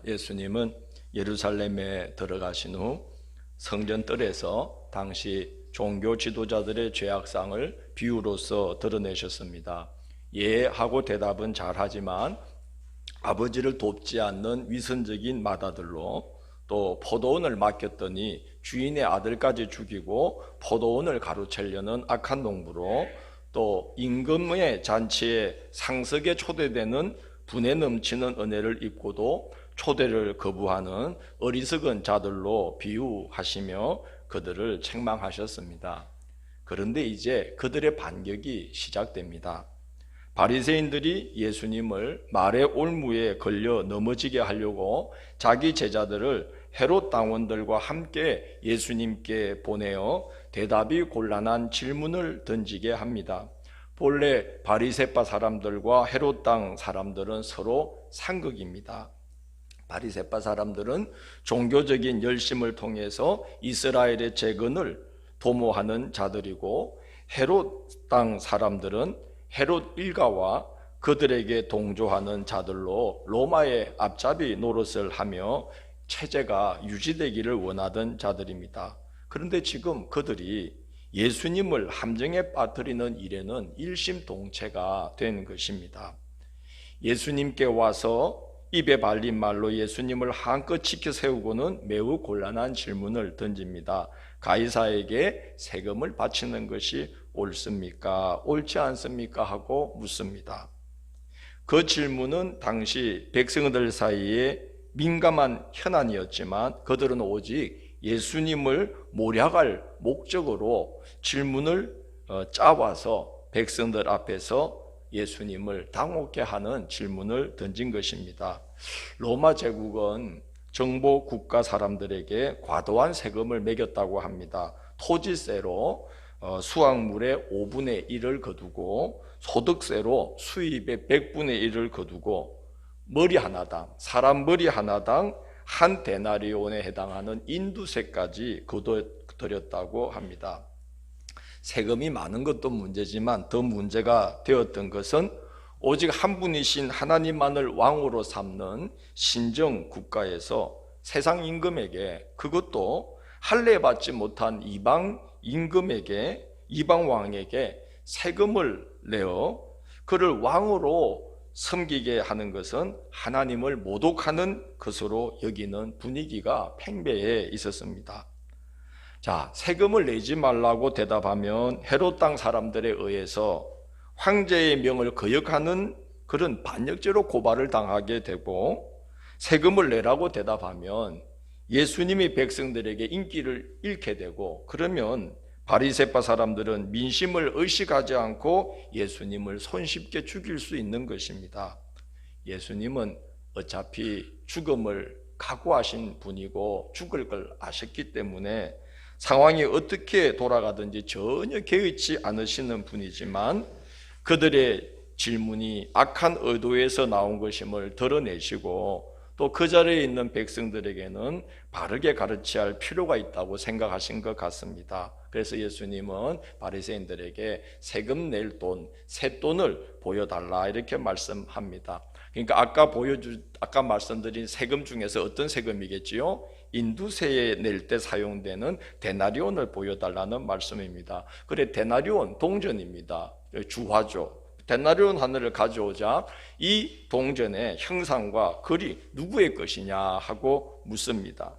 예수님은 예루살렘에 들어가신 후 성전 뜰에서 당시 종교 지도자들의 죄악상을 비유로서 드러내셨습니다. 예 하고 대답은 잘하지만 아버지를 돕지 않는 위선적인 맏아들로, 또 포도원을 맡겼더니 주인의 아들까지 죽이고 포도원을 가로채려는 악한 농부로, 또 임금의 잔치에 상석에 초대되는 분에 넘치는 은혜를 입고도 초대를 거부하는 어리석은 자들로 비유하시며 그들을 책망하셨습니다. 그런데 이제 그들의 반격이 시작됩니다. 바리새인들이 예수님을 말의 올무에 걸려 넘어지게 하려고 자기 제자들을 헤롯 당원들과 함께 예수님께 보내어 대답이 곤란한 질문을 던지게 합니다. 본래 바리새파 사람들과 헤롯 당 사람들은 서로 상극입니다. 바리새파 사람들은 종교적인 열심을 통해서 이스라엘의 재건을 도모하는 자들이고, 헤롯 당 사람들은 헤롯 일가와 그들에게 동조하는 자들로 로마의 앞잡이 노릇을 하며 체제가 유지되기를 원하던 자들입니다. 그런데 지금 그들이 예수님을 함정에 빠뜨리는 일에는 일심동체가 된 것입니다. 예수님께 와서 입에 발린 말로 예수님을 한껏 지켜 세우고는 매우 곤란한 질문을 던집니다. 가이사에게 세금을 바치는 것이 옳습니까? 옳지 않습니까? 하고 묻습니다. 그 질문은 당시 백성들 사이에 민감한 현안이었지만 그들은 오직 예수님을 모략할 목적으로 질문을 짜와서 백성들 앞에서 예수님을 당혹게 하는 질문을 던진 것입니다. 로마 제국은 정복 국가 사람들에게 과도한 세금을 매겼다고 합니다. 토지세로 수확물의 5분의 1을 거두고, 소득세로 수입의 100분의 1을 거두고, 머리 하나당, 사람 머리 하나당 한 데나리온에 해당하는 인두세까지 거둬들였다고 합니다. 세금이 많은 것도 문제지만 더 문제가 되었던 것은 오직 한 분이신 하나님만을 왕으로 삼는 신정 국가에서 세상 임금에게, 그것도 할례받지 못한 이방 임금에게, 이방 왕에게 세금을 내어 그를 왕으로 섬기게 하는 것은 하나님을 모독하는 것으로 여기는 분위기가 팽배해 있었습니다. 자, 세금을 내지 말라고 대답하면 헤롯 땅 사람들에 의해서 황제의 명을 거역하는 그런 반역죄로 고발을 당하게 되고, 세금을 내라고 대답하면 예수님이 백성들에게 인기를 잃게 되고, 그러면 바리새파 사람들은 민심을 의식하지 않고 예수님을 손쉽게 죽일 수 있는 것입니다. 예수님은 어차피 죽음을 각오하신 분이고 죽을 걸 아셨기 때문에 상황이 어떻게 돌아가든지 전혀 개의치 않으시는 분이지만 그들의 질문이 악한 의도에서 나온 것임을 드러내시고, 또 그 자리에 있는 백성들에게는 바르게 가르쳐야 할 필요가 있다고 생각하신 것 같습니다. 그래서 예수님은 바리새인들에게 세금 낼 돈, 셋돈을 보여달라 이렇게 말씀합니다. 그러니까 아까 말씀드린 세금 중에서 어떤 세금이겠지요? 인두세에 낼 때 사용되는 데나리온을 보여달라는 말씀입니다. 그래, 데나리온 동전입니다. 주화죠. 데나리온 하나를 가져오자 이 동전의 형상과 글이 누구의 것이냐 하고 묻습니다.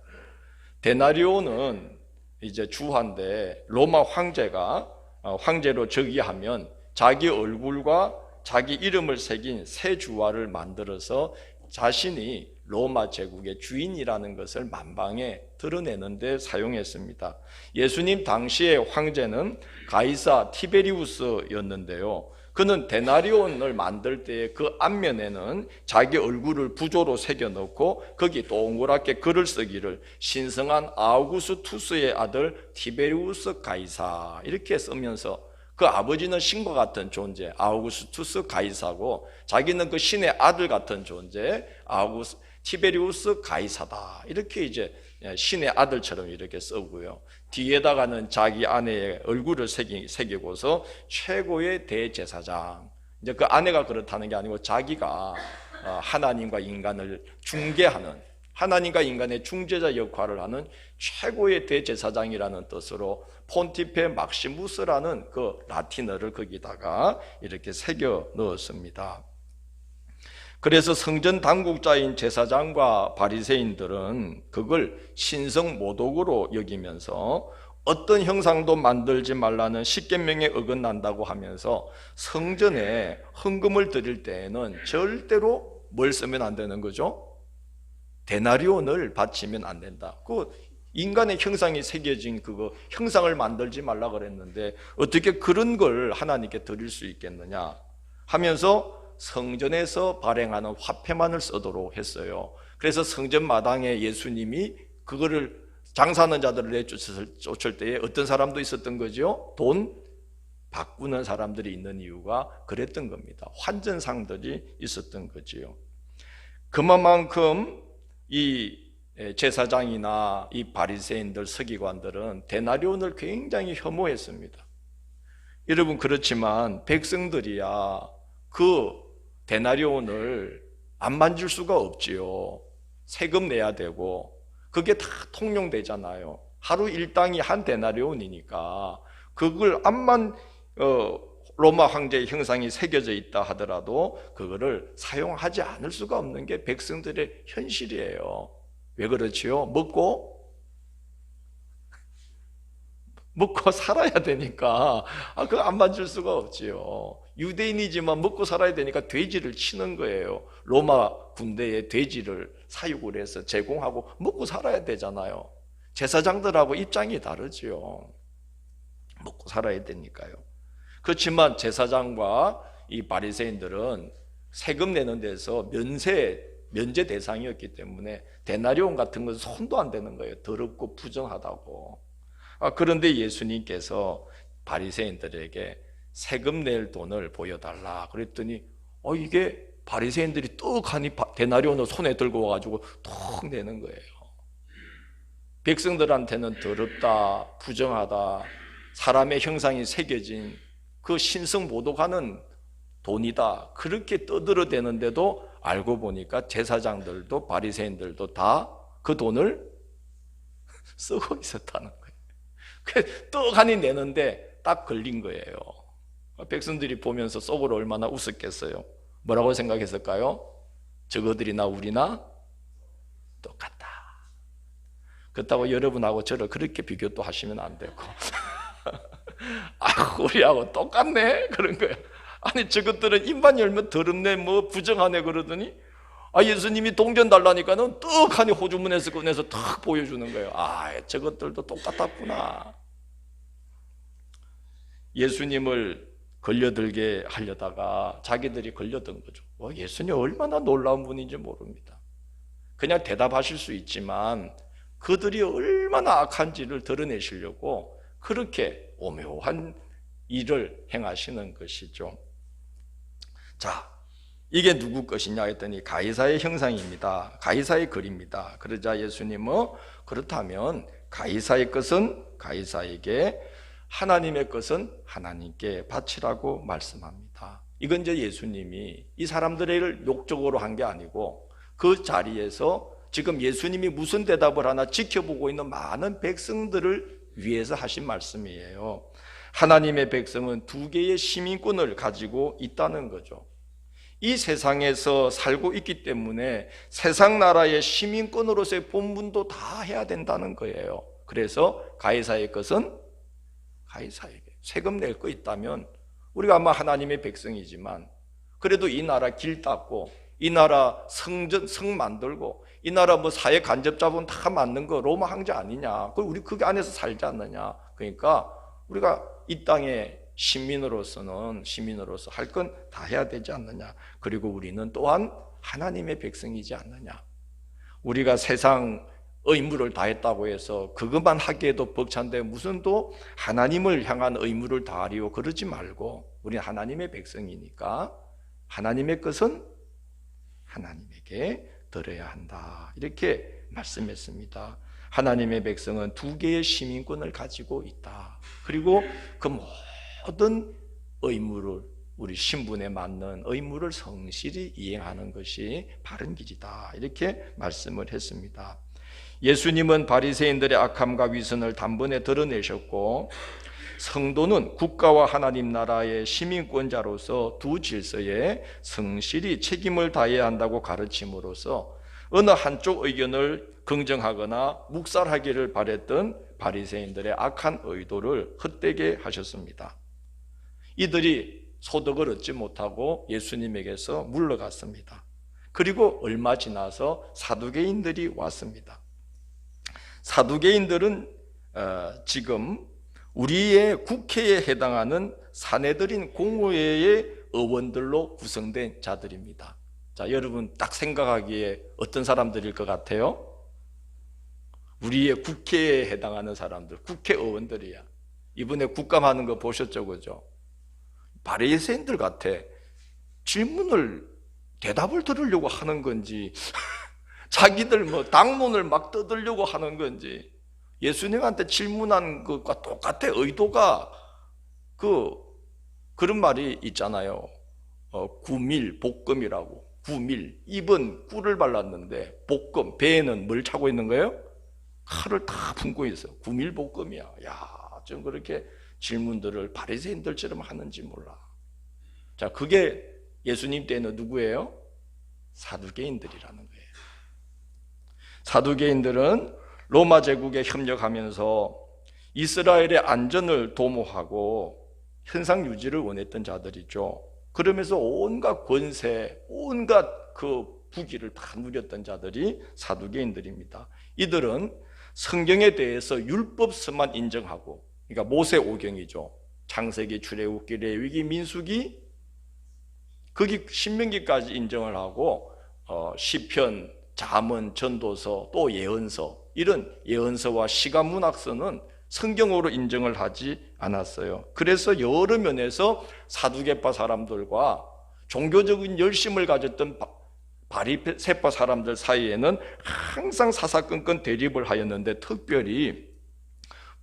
데나리온은 이제 주화인데 로마 황제가 황제로 즉위하면 자기 얼굴과 자기 이름을 새긴 새 주화를 만들어서 자신이 로마 제국의 주인이라는 것을 만방에 드러내는 데 사용했습니다. 예수님 당시의 황제는 가이사 티베리우스였는데요. 그는 데나리온을 만들 때 그 앞면에는 자기 얼굴을 부조로 새겨넣고 거기 동그랗게 글을 쓰기를 신성한 아우구스투스의 아들 티베리우스 가이사 이렇게 쓰면서, 그 아버지는 신과 같은 존재 아우구스투스 가이사고 자기는 그 신의 아들 같은 존재 티베리우스 가이사다 이렇게 이제 신의 아들처럼 이렇게 쓰고요. 뒤에다가는 자기 아내의 얼굴을 새기고서 최고의 대제사장, 이제 그 아내가 그렇다는 게 아니고 자기가 하나님과 인간을 중개하는, 하나님과 인간의 중재자 역할을 하는 최고의 대제사장이라는 뜻으로 폰티페 막시무스라는 그 라틴어를 거기다가 이렇게 새겨 넣었습니다. 그래서 성전 당국자인 제사장과 바리새인들은 그걸 신성모독으로 여기면서 어떤 형상도 만들지 말라는 십계명에 어긋난다고 하면서 성전에 헌금을 드릴 때에는 절대로 뭘 쓰면 안 되는 거죠? 데나리온을 바치면 안 된다. 그 인간의 형상이 새겨진 그거 형상을 만들지 말라 그랬는데 어떻게 그런 걸 하나님께 드릴 수 있겠느냐 하면서 성전에서 발행하는 화폐만을 쓰도록 했어요. 그래서 성전 마당에 예수님이 그거를 장사하는 자들을 내쫓을 때에 어떤 사람도 있었던 거죠? 돈 바꾸는 사람들이 있는 이유가 그랬던 겁니다. 환전상들이 있었던 거지요. 그만큼 이 제사장이나 이 바리새인들, 서기관들은 데나리온을 굉장히 혐오했습니다. 여러분, 그렇지만 백성들이야 그 데나리온을 안 만질 수가 없지요. 세금 내야 되고 그게 다 통용되잖아요. 하루 일당이 한 데나리온이니까 그걸 암만 로마 황제의 형상이 새겨져 있다 하더라도 그거를 사용하지 않을 수가 없는 게 백성들의 현실이에요. 왜 그렇지요? 먹고 살아야 되니까 그거 안 만질 수가 없지요. 유대인이지만 먹고 살아야 되니까 돼지를 치는 거예요. 로마 군대에 돼지를 사육을 해서 제공하고 먹고 살아야 되잖아요. 제사장들하고 입장이 다르지요. 먹고 살아야 되니까요. 그렇지만 제사장과 이 바리새인들은 세금 내는 데서 면제 대상이었기 때문에 데나리온 같은 건 손도 안 대는 거예요. 더럽고 부정하다고. 그런데 예수님께서 바리새인들에게 세금 낼 돈을 보여달라 그랬더니 이게 바리새인들이 떡하니 데나리온을 손에 들고 와가지고 톡 내는 거예요. 백성들한테는 더럽다, 부정하다, 사람의 형상이 새겨진 그 신성모독하는 돈이다 그렇게 떠들어대는데도 알고 보니까 제사장들도 바리새인들도 다 그 돈을 쓰고 있었다는 거예요. 그 떡하니 내는데 딱 걸린 거예요. 백성들이 보면서 속으로 얼마나 웃었겠어요. 뭐라고 생각했을까요? 저거들이나 우리나 똑같다. 그렇다고 여러분하고 저를 그렇게 비교도 하시면 안 되고 우리하고 똑같네 그런 거야. 아니 저것들은 입만 열면 더럽네 뭐 부정하네 그러더니 예수님이 동전 달라니까는 떡하니 호주머니에서 꺼내서 탁 보여주는 거예요. 저것들도 똑같았구나. 예수님을 걸려들게 하려다가 자기들이 걸려든 거죠. 예수님 얼마나 놀라운 분인지 모릅니다. 그냥 대답하실 수 있지만 그들이 얼마나 악한지를 드러내시려고 그렇게 오묘한 일을 행하시는 것이죠. 자, 이게 누구 것이냐 했더니 가이사의 형상입니다. 가이사의 글입니다. 그러자 예수님은 그렇다면 가이사의 것은 가이사에게, 하나님의 것은 하나님께 바치라고 말씀합니다. 이건 이제 예수님이 이 사람들을 욕적으로 한 게 아니고 그 자리에서 지금 예수님이 무슨 대답을 하나 지켜보고 있는 많은 백성들을 위해서 하신 말씀이에요. 하나님의 백성은 두 개의 시민권을 가지고 있다는 거죠. 이 세상에서 살고 있기 때문에 세상 나라의 시민권으로서의 본분도 다 해야 된다는 거예요. 그래서 가이사의 것은 가이사에게, 세금 낼 거 있다면 우리가 아마 하나님의 백성이지만 그래도 이 나라 길 닦고 이 나라 성 만들고 이 나라 뭐 사회 간접 자본 다 만든 거 로마 황제 아니냐? 우리 그 안에서 살지 않느냐? 그러니까 우리가 이 땅의 시민으로서 할 건 다 해야 되지 않느냐? 그리고 우리는 또한 하나님의 백성이지 않느냐? 우리가 세상 의무를 다했다고 해서 그것만 하기에도 벅찬데 무슨 또 하나님을 향한 의무를 다하리요? 그러지 말고 우리는 하나님의 백성이니까 하나님의 것은 하나님에게 드려야 한다. 이렇게 말씀했습니다. 하나님의 백성은 두 개의 시민권을 가지고 있다. 그리고 그 모든 의무를 우리 신분에 맞는 의무를 성실히 이행하는 것이 바른 길이다, 이렇게 말씀을 했습니다. 예수님은 바리새인들의 악함과 위선을 단번에 드러내셨고, 성도는 국가와 하나님 나라의 시민권자로서 두 질서에 성실히 책임을 다해야 한다고 가르침으로써 어느 한쪽 의견을 긍정하거나 묵살하기를 바랬던 바리새인들의 악한 의도를 헛되게 하셨습니다. 이들이 소득을 얻지 못하고 예수님에게서 물러갔습니다. 그리고 얼마 지나서 사두개인들이 왔습니다. 사두개인들은 지금 우리의 국회에 해당하는 사내들인 공의회의 의원들로 구성된 자들입니다. 자, 여러분 딱 생각하기에 어떤 사람들일 것 같아요? 우리의 국회에 해당하는 사람들, 국회의원들이야. 이번에 국감하는 거 보셨죠, 그죠? 바리새인들 같아. 대답을 들으려고 하는 건지 자기들 당론을 막 떠들려고 하는 건지, 예수님한테 질문한 것과 똑같아. 의도가 그런 말이 있잖아요. 구밀 볶음이라고. 구밀, 입은 꿀을 발랐는데 볶음, 배에는 뭘 차고 있는 거예요? 칼을 다 품고 있어요. 구밀 볶음이야. 야, 좀 그렇게 질문들을 바리새인들처럼 하는지 몰라. 자, 그게 예수님 때는 누구예요? 사두개인들이라는 거예요. 사두개인들은 로마 제국에 협력하면서 이스라엘의 안전을 도모하고 현상 유지를 원했던 자들이죠. 그러면서 온갖 권세, 온갖 그 부귀를 다 누렸던 자들이 사두개인들입니다. 이들은 성경에 대해서 율법서만 인정하고, 그러니까 모세오경이죠. 창세기, 출애굽기, 레위기, 민수기, 거기 신명기까지 인정을 하고 시편, 잠언, 전도서, 또 예언서, 이런 예언서와 시간문학서는 성경으로 인정을 하지 않았어요. 그래서 여러 면에서 사두개파 사람들과 종교적인 열심을 가졌던 바리새파 사람들 사이에는 항상 사사건건 대립을 하였는데, 특별히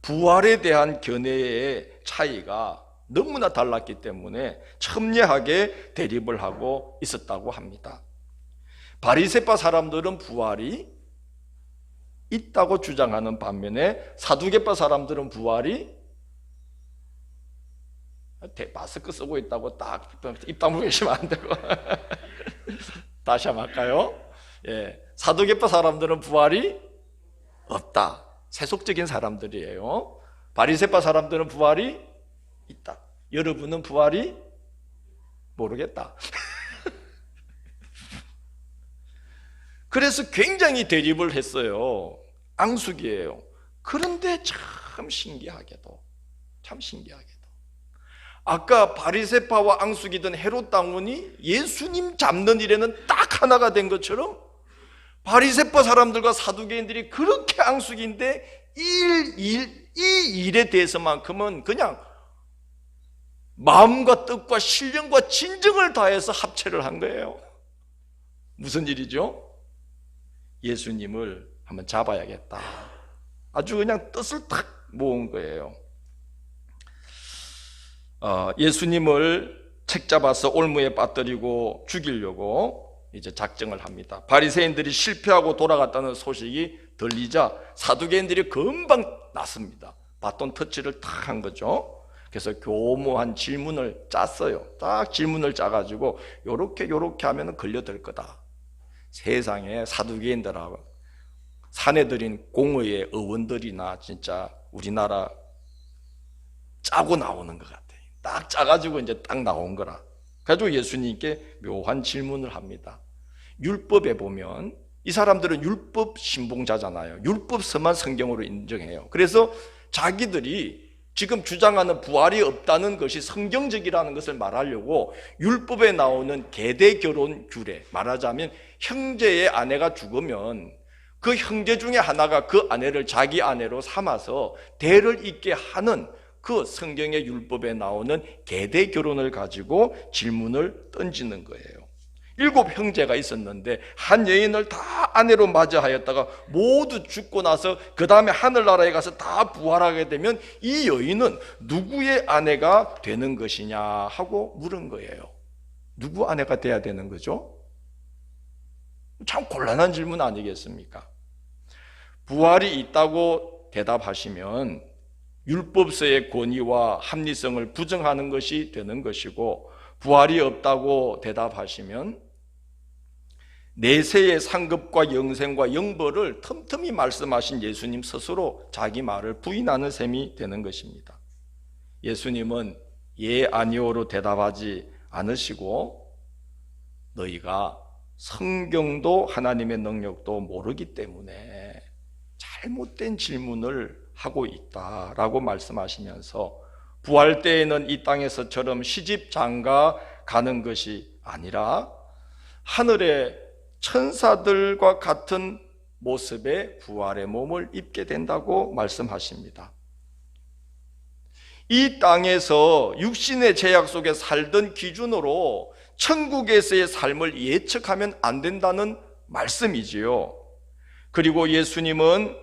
부활에 대한 견해의 차이가 너무나 달랐기 때문에 첨예하게 대립을 하고 있었다고 합니다. 바리새파 사람들은 부활이 있다고 주장하는 반면에 사두개파 사람들은 부활이, 마스크 쓰고 있다고 딱 입 다물고 계시면 안 되고 다시 한번 할까요? 예, 사두개파 사람들은 부활이 없다. 세속적인 사람들이에요. 바리새파 사람들은 부활이 있다. 여러분은 부활이 모르겠다. 그래서 굉장히 대립을 했어요. 앙숙이에요. 그런데 참 신기하게도 아까 바리새파와 앙숙이던 헤롯 당원이 예수님 잡는 일에는 딱 하나가 된 것처럼, 바리새파 사람들과 사두개인들이 그렇게 앙숙인데 이 일에 대해서만큼은 그냥 마음과 뜻과 신령과 진정을 다해서 합체를 한 거예요. 무슨 일이죠? 예수님을 한번 잡아야겠다. 아주 그냥 뜻을 탁 모은 거예요. 예수님을 책잡아서 올무에 빠뜨리고 죽이려고 이제 작정을 합니다. 바리새인들이 실패하고 돌아갔다는 소식이 들리자 사두개인들이 금방 났습니다. 바톤 터치를 탁 한 거죠. 그래서 교묘한 질문을 짰어요. 딱 질문을 짜가지고 요렇게 하면 걸려들 거다. 세상에 사두개인들하고 사내들인 공의의 의원들이나 진짜 우리나라 짜고 나오는 것 같아요. 딱 짜가지고 이제 딱 나온 거라. 그래가지고 예수님께 묘한 질문을 합니다. 율법에 보면 이 사람들은 율법 신봉자잖아요. 율법서만 성경으로 인정해요. 그래서 자기들이 지금 주장하는 부활이 없다는 것이 성경적이라는 것을 말하려고 율법에 나오는 계대 결혼 규례, 말하자면 형제의 아내가 죽으면 그 형제 중에 하나가 그 아내를 자기 아내로 삼아서 대를 잇게 하는 그 성경의 율법에 나오는 계대 결혼을 가지고 질문을 던지는 거예요. 7 형제가 있었는데 한 여인을 다 아내로 맞이하였다가 모두 죽고 나서 그 다음에 하늘나라에 가서 다 부활하게 되면 이 여인은 누구의 아내가 되는 것이냐 하고 물은 거예요. 누구 아내가 돼야 되는 거죠? 참 곤란한 질문 아니겠습니까? 부활이 있다고 대답하시면 율법서의 권위와 합리성을 부정하는 것이 되는 것이고, 부활이 없다고 대답하시면 내세의 상급과 영생과 영벌을 틈틈이 말씀하신 예수님 스스로 자기 말을 부인하는 셈이 되는 것입니다. 예수님은 예 아니오로 대답하지 않으시고 너희가 성경도 하나님의 능력도 모르기 때문에 잘못된 질문을 하고 있다라고 말씀하시면서 부활 때에는 이 땅에서처럼 시집 장가 가는 것이 아니라 하늘의 천사들과 같은 모습의 부활의 몸을 입게 된다고 말씀하십니다. 이 땅에서 육신의 제약 속에 살던 기준으로 천국에서의 삶을 예측하면 안 된다는 말씀이지요. 그리고 예수님은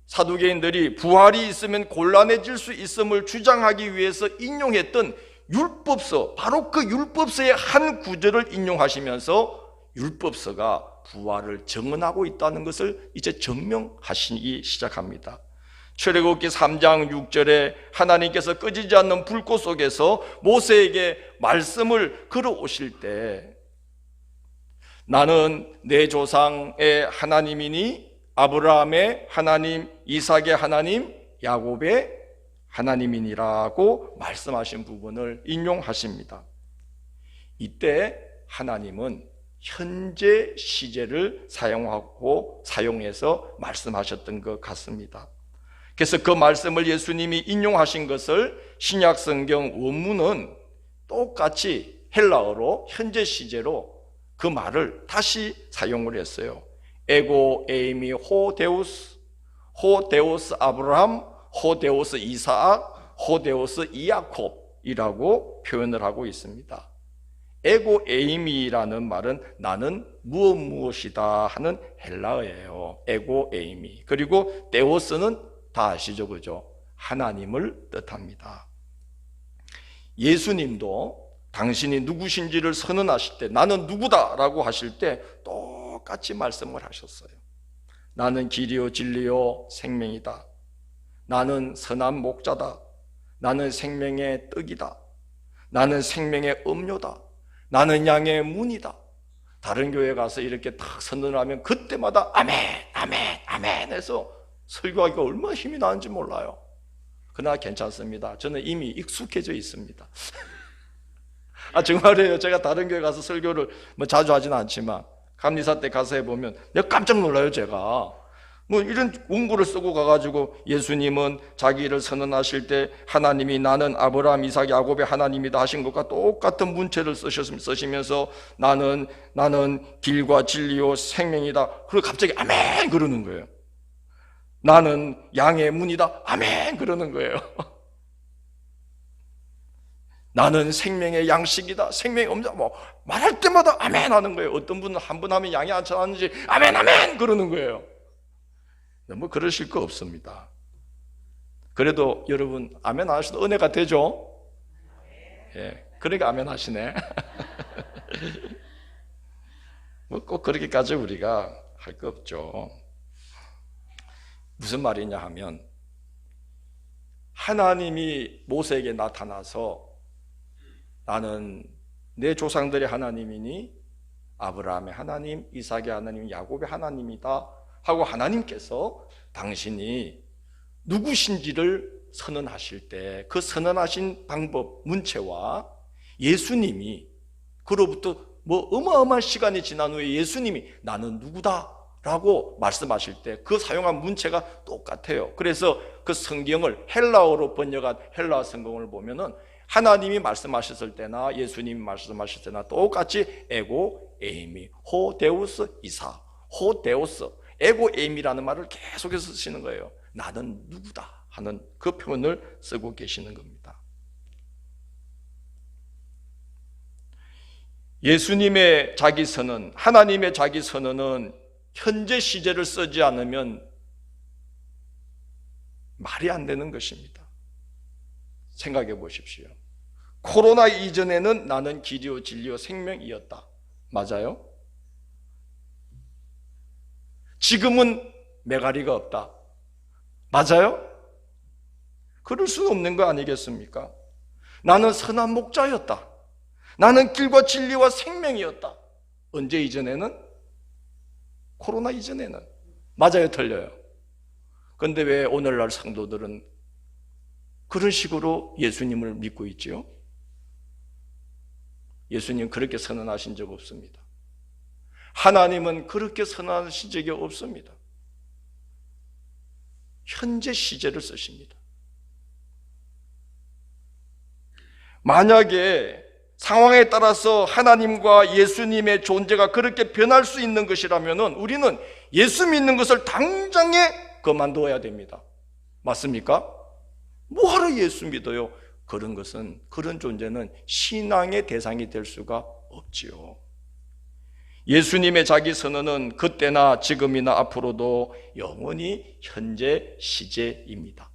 사두개인들이 부활이 있으면 곤란해질 수 있음을 주장하기 위해서 인용했던 율법서, 바로 그 율법서의 한 구절을 인용하시면서 율법서가 부활을 증언하고 있다는 것을 이제 증명하시기 시작합니다. 출애굽기 3장 6절에 하나님께서 꺼지지 않는 불꽃 속에서 모세에게 말씀을 걸어오실 때 나는 내 조상의 하나님이니 아브라함의 하나님, 이삭의 하나님, 야곱의 하나님이니라고 말씀하신 부분을 인용하십니다. 이때 하나님은 현재 시제를 사용해서 말씀하셨던 것 같습니다. 그래서 그 말씀을 예수님이 인용하신 것을 신약 성경 원문은 똑같이 헬라어로 현재 시제로 그 말을 다시 사용을 했어요. 에고 에이미 호데우스, 호데우스 아브라함, 호데우스 이사악, 호데우스 이야콥이라고 표현을 하고 있습니다. 에고 에이미라는 말은 나는 무엇이다 하는 헬라어예요. 에고 에이미. 그리고 데오스는 다 아시죠, 그죠? 하나님을 뜻합니다. 예수님도 당신이 누구신지를 선언하실 때 나는 누구다라고 하실 때 똑같이 말씀을 하셨어요. 나는 길이요 진리요 생명이다. 나는 선한 목자다. 나는 생명의 떡이다. 나는 생명의 음료다. 나는 양의 문이다. 다른 교회 가서 이렇게 딱 선언을 하면 그때마다 아멘 아멘 아멘 해서 설교하기가 얼마나 힘이 나는지 몰라요. 그러나 괜찮습니다. 저는 이미 익숙해져 있습니다. 정말이에요. 제가 다른 교회 가서 설교를 자주 하지는 않지만 감리사 때 가서 해보면 내가 깜짝 놀라요. 제가 이런 원고를 쓰고 가가지고 예수님은 자기를 선언하실 때 하나님이 나는 아브라함, 이삭, 야곱의 하나님이다 하신 것과 똑같은 문체를 쓰시면서 나는 길과 진리요 생명이다. 그리고 갑자기 아멘 그러는 거예요. 나는 양의 문이다. 아멘 그러는 거예요. 나는 생명의 양식이다. 생명의 음자 말할 때마다 아멘 하는 거예요. 어떤 분은 한 번 하면 양이 안 차는지 아멘 아멘 그러는 거예요. 그러실 거 없습니다. 그래도 여러분 아멘 하셔도 은혜가 되죠? 예, 그러니까 아멘 하시네. 꼭 그렇게까지 우리가 할 거 없죠. 무슨 말이냐 하면 하나님이 모세에게 나타나서 나는 내 조상들의 하나님이니 아브라함의 하나님, 이삭의 하나님, 야곱의 하나님이다 하고 하나님께서 당신이 누구신지를 선언하실 때 그 선언하신 방법, 문체와 예수님이 그로부터 어마어마한 시간이 지난 후에 예수님이 나는 누구다 라고 말씀하실 때 그 사용한 문체가 똑같아요. 그래서 그 성경을 헬라어로 번역한 헬라어 성경을 보면은 하나님이 말씀하셨을 때나 예수님이 말씀하셨을 때나 똑같이 에고 에이미 호데우스 이사 호데우스 에고 에이미라는 말을 계속해서 쓰시는 거예요. 나는 누구다 하는 그 표현을 쓰고 계시는 겁니다. 예수님의 자기 선언, 하나님의 자기 선언은 현재 시제를 쓰지 않으면 말이 안 되는 것입니다. 생각해 보십시오. 코로나 이전에는 나는 길이요 진리요 생명이었다. 맞아요? 지금은 메가리가 없다. 맞아요? 그럴 수는 없는 거 아니겠습니까? 나는 선한 목자였다. 나는 길과 진리와 생명이었다. 언제 이전에는? 코로나 이전에는. 맞아요, 틀려요? 그런데 왜 오늘날 성도들은 그런 식으로 예수님을 믿고 있지요? 예수님 그렇게 선언하신 적 없습니다. 하나님은 그렇게 선언하신 적이 없습니다. 현재 시제를 쓰십니다. 만약에 상황에 따라서 하나님과 예수님의 존재가 그렇게 변할 수 있는 것이라면 우리는 예수 믿는 것을 당장에 그만둬야 됩니다. 맞습니까? 뭐하러 예수 믿어요? 그런 것은, 그런 존재는 신앙의 대상이 될 수가 없지요. 예수님의 자기 선언은 그때나 지금이나 앞으로도 영원히 현재 시제입니다.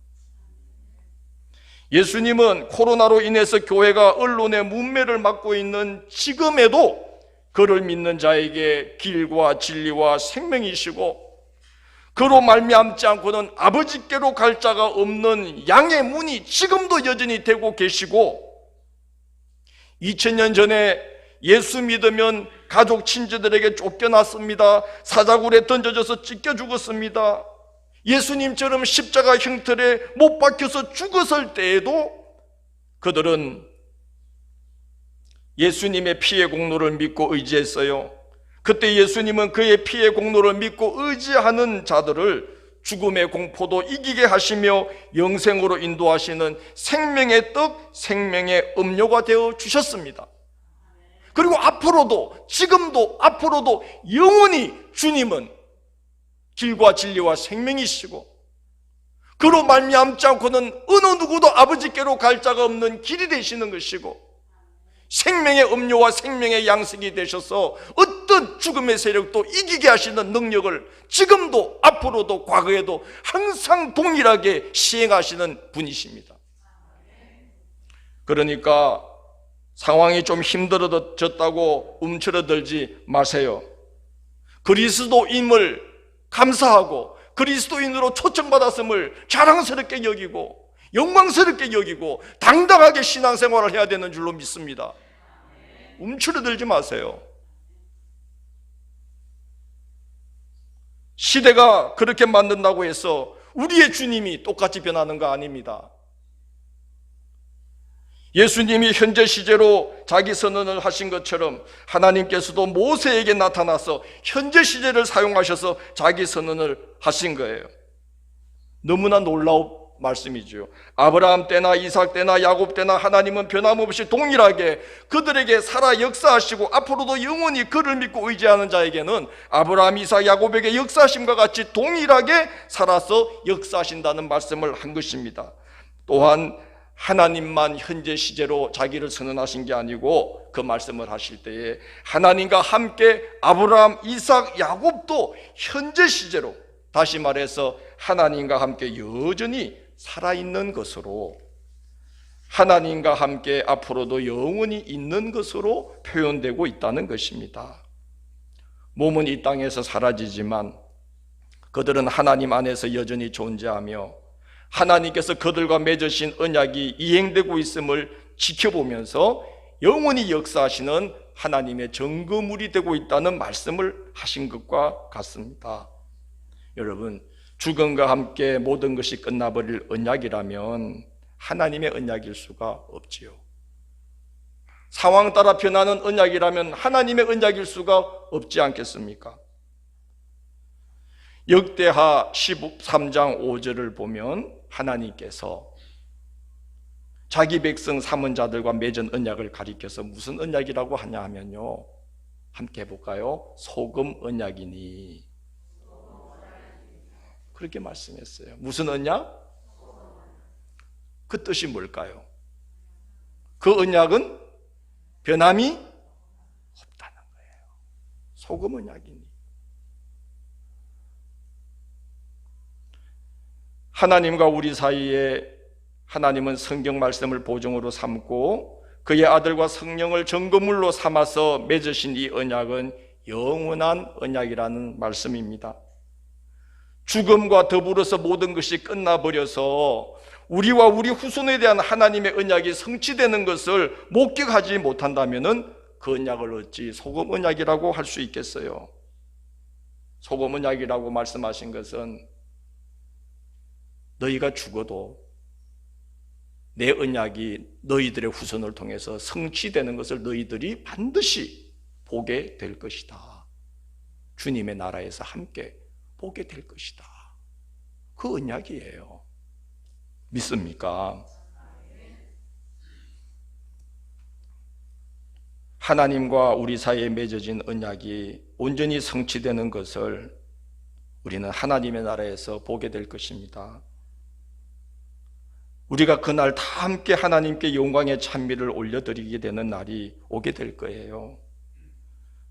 예수님은 코로나로 인해서 교회가 언론의 문매를 맡고 있는 지금에도 그를 믿는 자에게 길과 진리와 생명이시고 그로 말미암지 않고는 아버지께로 갈 자가 없는 양의 문이 지금도 여전히 되고 계시고 2000년 전에 예수 믿으면 가족 친지들에게 쫓겨났습니다. 사자굴에 던져져서 찢겨 죽었습니다. 예수님처럼 십자가 형틀에 못 박혀서 죽었을 때에도 그들은 예수님의 피의 공로를 믿고 의지했어요. 그때 예수님은 그의 피의 공로를 믿고 의지하는 자들을 죽음의 공포도 이기게 하시며 영생으로 인도하시는 생명의 떡, 생명의 음료가 되어 주셨습니다. 그리고 앞으로도, 지금도 앞으로도 영원히 주님은 길과 진리와 생명이시고 그로 말미암지 않고는 어느 누구도 아버지께로 갈 자가 없는 길이 되시는 것이고 생명의 음료와 생명의 양식이 되셔서 어떤 죽음의 세력도 이기게 하시는 능력을 지금도 앞으로도 과거에도 항상 동일하게 시행하시는 분이십니다. 그러니까 상황이 좀 힘들어졌다고 움츠러들지 마세요. 그리스도임을 감사하고 그리스도인으로 초청받았음을 자랑스럽게 여기고 영광스럽게 여기고 당당하게 신앙생활을 해야 되는 줄로 믿습니다. 움츠러들지 마세요. 시대가 그렇게 만든다고 해서 우리의 주님이 똑같이 변하는 거 아닙니다. 예수님이 현재 시제로 자기 선언을 하신 것처럼 하나님께서도 모세에게 나타나서 현재 시제를 사용하셔서 자기 선언을 하신 거예요. 너무나 놀라운 말씀이죠. 아브라함 때나 이삭 때나 야곱 때나 하나님은 변함없이 동일하게 그들에게 살아 역사하시고 앞으로도 영원히 그를 믿고 의지하는 자에게는 아브라함, 이삭, 야곱에게 역사하심과 같이 동일하게 살아서 역사하신다는 말씀을 한 것입니다. 또한 하나님만 현재 시제로 자기를 선언하신 게 아니고 그 말씀을 하실 때에 하나님과 함께 아브라함, 이삭, 야곱도 현재 시제로, 다시 말해서 하나님과 함께 여전히 살아있는 것으로, 하나님과 함께 앞으로도 영원히 있는 것으로 표현되고 있다는 것입니다. 몸은 이 땅에서 사라지지만 그들은 하나님 안에서 여전히 존재하며 하나님께서 그들과 맺으신 언약이 이행되고 있음을 지켜보면서 영원히 역사하시는 하나님의 증거물이 되고 있다는 말씀을 하신 것과 같습니다. 여러분, 죽음과 함께 모든 것이 끝나버릴 언약이라면 하나님의 언약일 수가 없지요. 상황 따라 변하는 언약이라면 하나님의 언약일 수가 없지 않겠습니까? 역대하 13장 5절을 보면 하나님께서 자기 백성 삼은 자들과 맺은 언약을 가리켜서 무슨 언약이라고 하냐 하면요, 함께 해볼까요? 소금 언약이니, 그렇게 말씀했어요. 무슨 언약? 그 뜻이 뭘까요? 그 언약은 변함이 소금 언약이니. 하나님과 우리 사이에 하나님은 성경 말씀을 보증으로 삼고 그의 아들과 성령을 증거물로 삼아서 맺으신 이 언약은 영원한 언약이라는 말씀입니다. 죽음과 더불어서 모든 것이 끝나버려서 우리와 우리 후손에 대한 하나님의 언약이 성취되는 것을 목격하지 못한다면 그 언약을 어찌 소금 언약이라고 할 수 있겠어요? 소금 언약이라고 말씀하신 것은 너희가 죽어도 내 언약이 너희들의 후손을 통해서 성취되는 것을 너희들이 반드시 보게 될 것이다. 주님의 나라에서 함께 보게 될 것이다. 그 언약이에요. 믿습니까? 하나님과 우리 사이에 맺어진 언약이 온전히 성취되는 것을 우리는 하나님의 나라에서 보게 될 것입니다. 우리가 그날 다 함께 하나님께 영광의 찬미를 올려드리게 되는 날이 오게 될 거예요.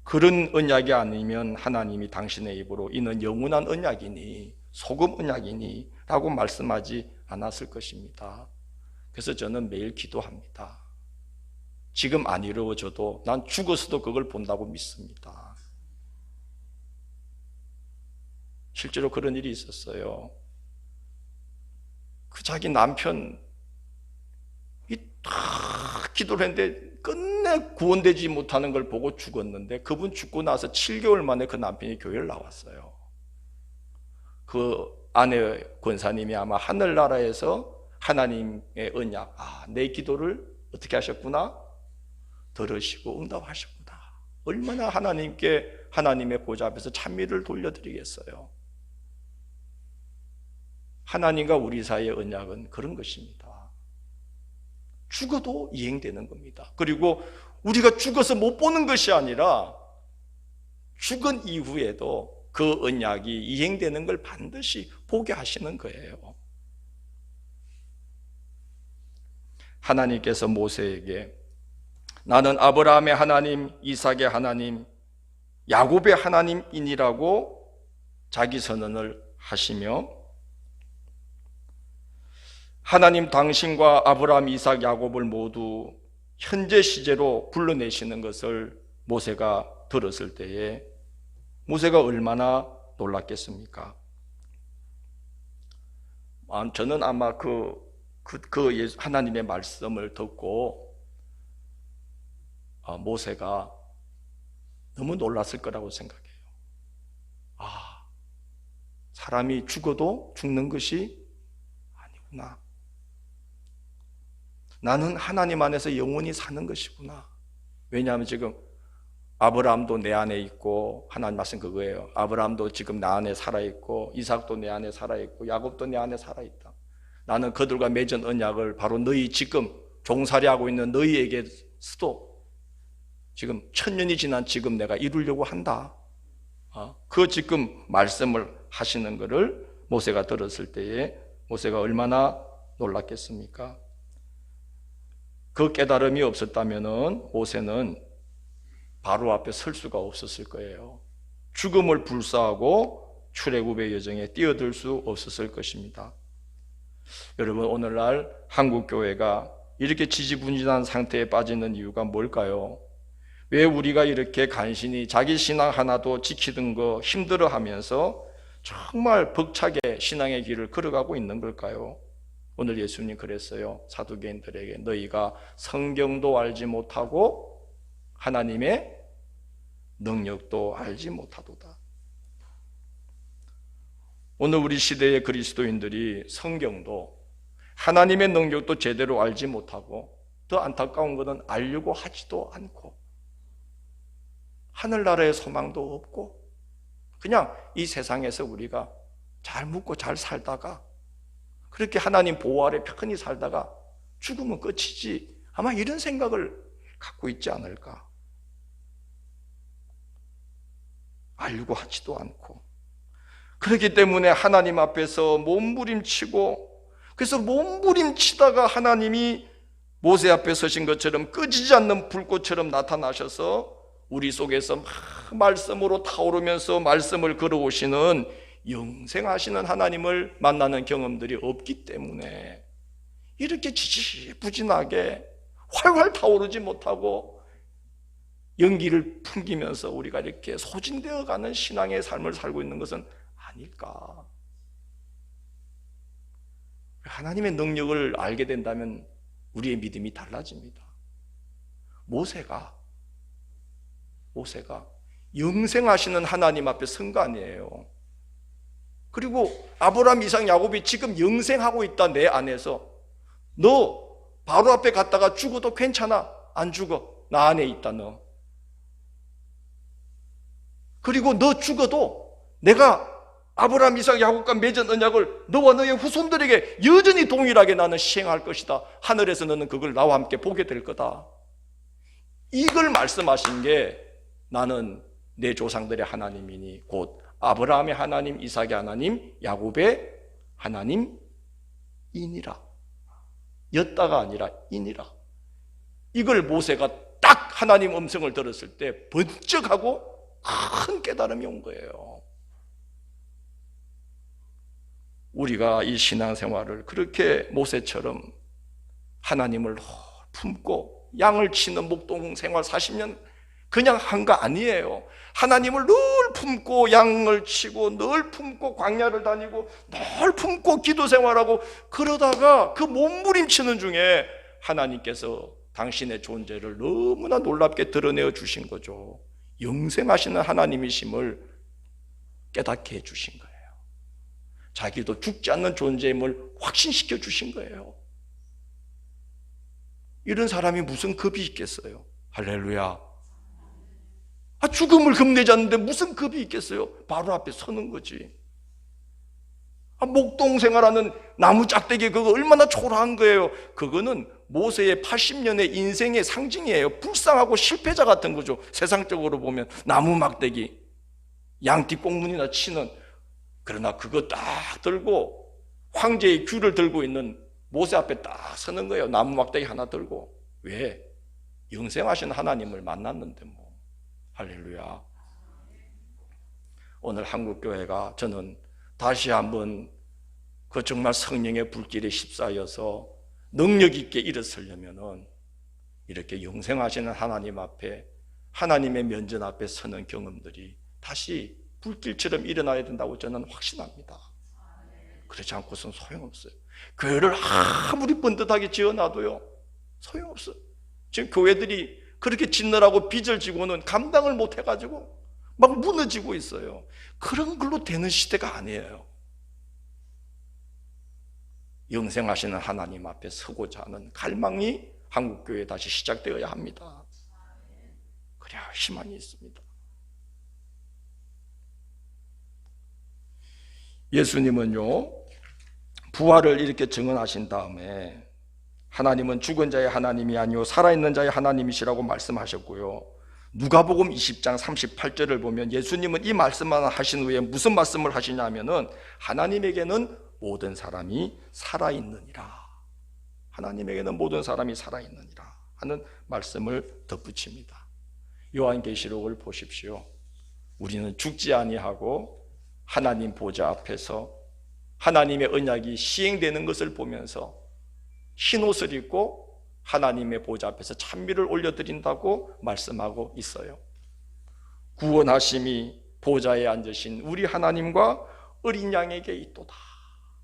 그런 언약이 아니면 하나님이 당신의 입으로 이는 영원한 언약이니 소금 언약이니 라고 말씀하지 않았을 것입니다. 그래서 저는 매일 기도합니다. 지금 안 이루어져도 난 죽어서도 그걸 본다고 믿습니다. 실제로 그런 일이 있었어요. 그 자기 남편이 다 기도를 했는데 끝내 구원되지 못하는 걸 보고 죽었는데 그분 죽고 나서 7개월 만에 그 남편이 교회를 나왔어요. 그 아내 권사님이 아마 하늘나라에서 하나님의 언약, 내 기도를 어떻게 하셨구나? 들으시고 응답하셨구나. 얼마나 하나님께 하나님의 보좌 앞에서 찬미를 돌려드리겠어요. 하나님과 우리 사이의 언약은 그런 것입니다. 죽어도 이행되는 겁니다. 그리고 우리가 죽어서 못 보는 것이 아니라 죽은 이후에도 그 언약이 이행되는 걸 반드시 보게 하시는 거예요. 하나님께서 모세에게 나는 아브라함의 하나님, 이삭의 하나님, 야곱의 하나님이니라고 자기 선언을 하시며 하나님 당신과 아브라함, 이삭, 야곱을 모두 현재 시제로 불러내시는 것을 모세가 들었을 때에 모세가 얼마나 놀랐겠습니까? 저는 아마 하나님의 말씀을 듣고 모세가 너무 놀랐을 거라고 생각해요. 사람이 죽어도 죽는 것이 아니구나. 나는 하나님 안에서 영원히 사는 것이구나. 왜냐하면 지금 아브라함도 내 안에 있고, 하나님 말씀 그거예요. 아브라함도 지금 나 안에 살아있고, 이삭도 내 안에 살아있고, 야곱도 내 안에 살아있다. 나는 그들과 맺은 언약을 바로 너희 지금 종살이하고 있는 너희에게서도 지금 1000년이 지난 지금 내가 이루려고 한다. 그 지금 말씀을 하시는 것을 모세가 들었을 때에 모세가 얼마나 놀랐겠습니까? 그 깨달음이 없었다면 모세는 바로 앞에 설 수가 없었을 거예요. 죽음을 불사하고 출애굽의 여정에 뛰어들 수 없었을 것입니다. 여러분, 오늘날 한국교회가 이렇게 지지부진한 상태에 빠지는 이유가 뭘까요? 왜 우리가 이렇게 간신히 자기 신앙 하나도 지키던 거 힘들어하면서 정말 벅차게 신앙의 길을 걸어가고 있는 걸까요? 오늘 예수님 그랬어요. 사두개인들에게 너희가 성경도 알지 못하고 하나님의 능력도 알지 못하도다. 오늘 우리 시대의 그리스도인들이 성경도 하나님의 능력도 제대로 알지 못하고 더 안타까운 것은 알려고 하지도 않고 하늘나라의 소망도 없고 그냥 이 세상에서 우리가 잘 묵고 잘 살다가 그렇게 하나님 보호 아래 편히 살다가 죽으면 끝이지, 아마 이런 생각을 갖고 있지 않을까. 알려고 하지도 않고 그렇기 때문에 하나님 앞에서 몸부림치고, 그래서 몸부림치다가 하나님이 모세 앞에 서신 것처럼 꺼지지 않는 불꽃처럼 나타나셔서 우리 속에서 막 말씀으로 타오르면서 말씀을 걸어오시는 영생하시는 하나님을 만나는 경험들이 없기 때문에 이렇게 지지부진하게 활활 타오르지 못하고 연기를 풍기면서 우리가 이렇게 소진되어 가는 신앙의 삶을 살고 있는 것은 아닐까. 하나님의 능력을 알게 된다면 우리의 믿음이 달라집니다. 모세가 영생하시는 하나님 앞에 선 거 아니에요. 그리고 아브라함, 이삭, 야곱이 지금 영생하고 있다. 내 안에서 너 바로 앞에 갔다가 죽어도 괜찮아. 안 죽어. 나 안에 있다. 너. 그리고 너 죽어도 내가 아브라함, 이삭, 야곱과 맺은 언약을 너와 너의 후손들에게 여전히 동일하게 나는 시행할 것이다. 하늘에서 너는 그걸 나와 함께 보게 될 거다. 이걸 말씀하신 게 나는 내 조상들의 하나님이니 곧 아브라함의 하나님, 이삭의 하나님, 야곱의 하나님이니라. 였다가 아니라 이니라. 이걸 모세가 딱 하나님 음성을 들었을 때 번쩍하고 큰 깨달음이 온 거예요. 우리가 이 신앙생활을 그렇게 모세처럼 하나님을 품고 양을 치는 목동 생활 40년 그냥 한 거 아니에요. 하나님을 늘 품고 양을 치고 늘 품고 광야를 다니고 늘 품고 기도 생활하고 그러다가 그 몸부림치는 중에 하나님께서 당신의 존재를 너무나 놀랍게 드러내어 주신 거죠. 영생하시는 하나님이심을 깨닫게 해 주신 거예요. 자기도 죽지 않는 존재임을 확신시켜 주신 거예요. 이런 사람이 무슨 겁이 있겠어요? 할렐루야. 죽음을 겁내지 않는데 무슨 겁이 있겠어요? 바로 앞에 서는 거지. 목동생활하는 나무 짝대기 그거 얼마나 초라한 거예요. 그거는 모세의 80년의 인생의 상징이에요. 불쌍하고 실패자 같은 거죠. 세상적으로 보면 나무 막대기 양 뒷공문이나 치는. 그러나 그거 딱 들고 황제의 귤을 들고 있는 모세 앞에 딱 서는 거예요. 나무 막대기 하나 들고. 왜? 영생하신 하나님을 만났는데 뭐. 할렐루야. 오늘 한국교회가 저는 다시 한번 그 정말 성령의 불길에 휩싸여서 능력 있게 일어서려면은 이렇게 영생하시는 하나님 앞에 하나님의 면전 앞에 서는 경험들이 다시 불길처럼 일어나야 된다고 저는 확신합니다. 그렇지 않고서는 소용없어요. 교회를 아무리 번듯하게 지어놔도요 소용없어요. 지금 교회들이 그렇게 짓느라고 빚을 지고는 감당을 못 해가지고 막 무너지고 있어요. 그런 걸로 되는 시대가 아니에요. 영생하시는 하나님 앞에 서고자 하는 갈망이 한국교회에 다시 시작되어야 합니다. 그래야 희망이 있습니다. 예수님은요 부활을 이렇게 증언하신 다음에 하나님은 죽은 자의 하나님이 아니요 살아있는 자의 하나님이시라고 말씀하셨고요. 누가복음 20장 38절을 보면 예수님은 이 말씀만 하신 후에 무슨 말씀을 하시냐면은 하나님에게는 모든 사람이 살아있느니라. 하나님에게는 모든 사람이 살아있느니라 하는 말씀을 덧붙입니다. 요한계시록을 보십시오. 우리는 죽지 아니하고 하나님 보좌 앞에서 하나님의 언약이 시행되는 것을 보면서 흰옷을 입고 하나님의 보좌 앞에서 찬미를 올려드린다고 말씀하고 있어요. 구원하심이 보좌에 앉으신 우리 하나님과 어린 양에게 있도다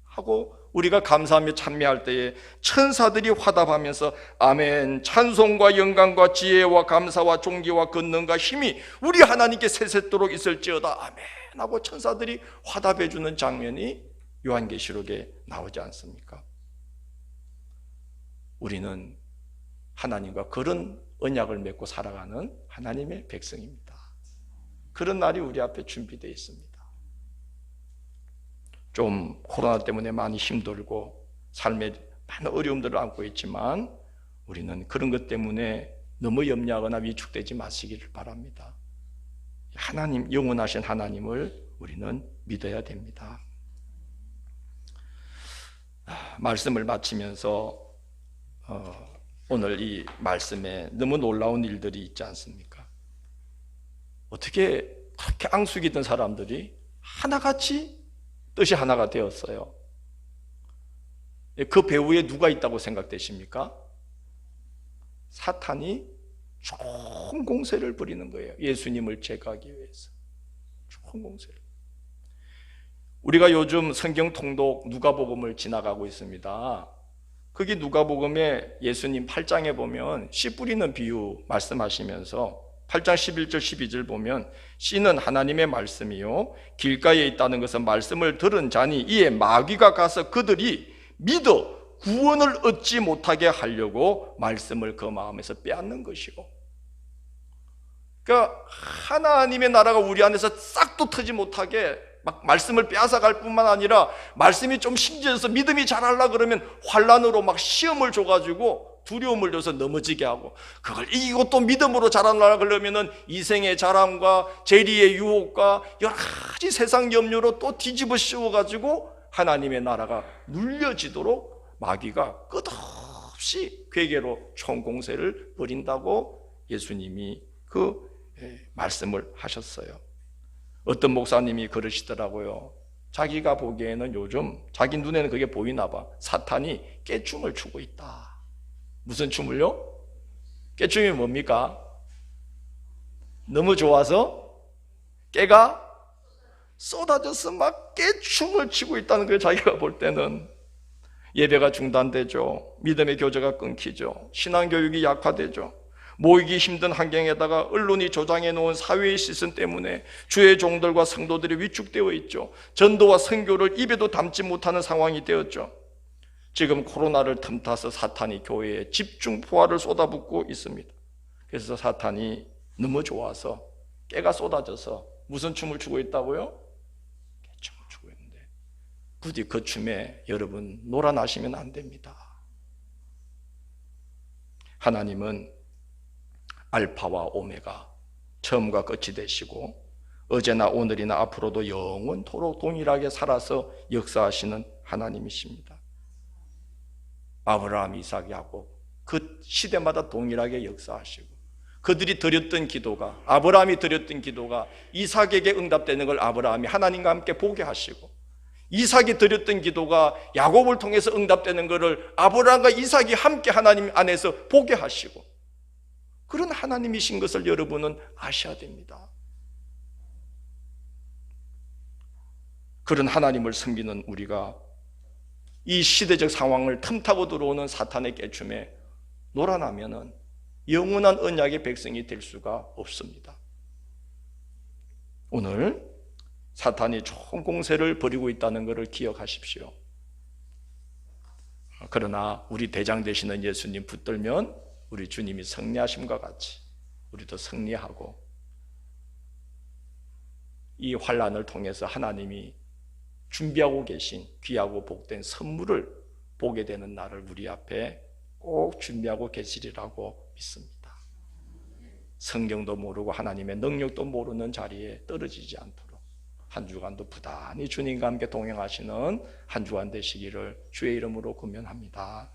하고 우리가 감사하며 찬미할 때에 천사들이 화답하면서 아멘 찬송과 영광과 지혜와 감사와 존귀와 권능과 힘이 우리 하나님께 세세토록 있을지어다 아멘 하고 천사들이 화답해 주는 장면이 요한계시록에 나오지 않습니까? 우리는 하나님과 그런 언약을 맺고 살아가는 하나님의 백성입니다. 그런 날이 우리 앞에 준비되어 있습니다. 좀 코로나 때문에 많이 힘들고 삶에 많은 어려움들을 안고 있지만 우리는 그런 것 때문에 너무 염려하거나 위축되지 마시기를 바랍니다. 하나님, 영원하신 하나님을 우리는 믿어야 됩니다. 말씀을 마치면서 오늘 이 말씀에 너무 놀라운 일들이 있지 않습니까? 어떻게 그렇게 앙숙이던 사람들이 하나같이 뜻이 하나가 되었어요. 그 배후에 누가 있다고 생각되십니까? 사탄이 총 공세를 벌이는 거예요. 예수님을 제거하기 위해서. 총 공세를. 우리가 요즘 성경 통독 누가복음을 지나가고 있습니다. 거기 누가복음에 예수님 8장에 보면 씨 뿌리는 비유 말씀하시면서 8장 11절 12절 보면 씨는 하나님의 말씀이요 길가에 있다는 것은 말씀을 들은 자니 이에 마귀가 가서 그들이 믿어 구원을 얻지 못하게 하려고 말씀을 그 마음에서 빼앗는 것이고, 그러니까 하나님의 나라가 우리 안에서 싹도 트지 못하게 막 말씀을 빼앗아갈 뿐만 아니라 말씀이 좀 심지어서 믿음이 자라려 그러면 환난으로 막 시험을 줘가지고 두려움을 줘서 넘어지게 하고, 그걸 이기고 또 믿음으로 자라나려 그러면은 이생의 자랑과 재리의 유혹과 여러 가지 세상 염려로 또 뒤집어 씌워가지고 하나님의 나라가 눌려지도록 마귀가 끝없이 괴계로 총공세를 벌인다고 예수님이 그 말씀을 하셨어요. 어떤 목사님이 그러시더라고요. 자기가 보기에는 요즘 자기 눈에는 그게 보이나 봐. 사탄이 깨춤을 추고 있다. 무슨 춤을요? 깨춤이 뭡니까? 너무 좋아서 깨가 쏟아져서 막 깨춤을 추고 있다는 거예요. 자기가 볼 때는. 예배가 중단되죠. 믿음의 교제가 끊기죠. 신앙교육이 약화되죠. 모이기 힘든 환경에다가 언론이 조장해 놓은 사회의 시선 때문에 주의 종들과 성도들이 위축되어 있죠. 전도와 선교를 입에도 담지 못하는 상황이 되었죠. 지금 코로나를 틈타서 사탄이 교회에 집중 포화를 쏟아붓고 있습니다. 그래서 사탄이 너무 좋아서 깨가 쏟아져서 무슨 춤을 추고 있다고요? 깨춤을 추고 있는데 부디 그 춤에 여러분 놀아나시면 안 됩니다. 하나님은 알파와 오메가, 처음과 끝이 되시고 어제나 오늘이나 앞으로도 영원토록 동일하게 살아서 역사하시는 하나님이십니다. 아브라함, 이삭, 야곱 그 시대마다 동일하게 역사하시고, 그들이 드렸던 기도가, 아브라함이 드렸던 기도가 이삭에게 응답되는 걸 아브라함이 하나님과 함께 보게 하시고, 이삭이 드렸던 기도가 야곱을 통해서 응답되는 것을 아브라함과 이삭이 함께 하나님 안에서 보게 하시고, 그런 하나님이신 것을 여러분은 아셔야 됩니다. 그런 하나님을 섬기는 우리가 이 시대적 상황을 틈타고 들어오는 사탄의 깨춤에 놀아나면은 영원한 언약의 백성이 될 수가 없습니다. 오늘 사탄이 총 공세를 벌이고 있다는 것을 기억하십시오. 그러나 우리 대장 되시는 예수님 붙들면 우리 주님이 승리하심과 같이 우리도 승리하고, 이 환난을 통해서 하나님이 준비하고 계신 귀하고 복된 선물을 보게 되는 날을 우리 앞에 꼭 준비하고 계시리라고 믿습니다. 성경도 모르고 하나님의 능력도 모르는 자리에 떨어지지 않도록 한 주간도 부단히 주님과 함께 동행하시는 한 주간 되시기를 주의 이름으로 권면합니다.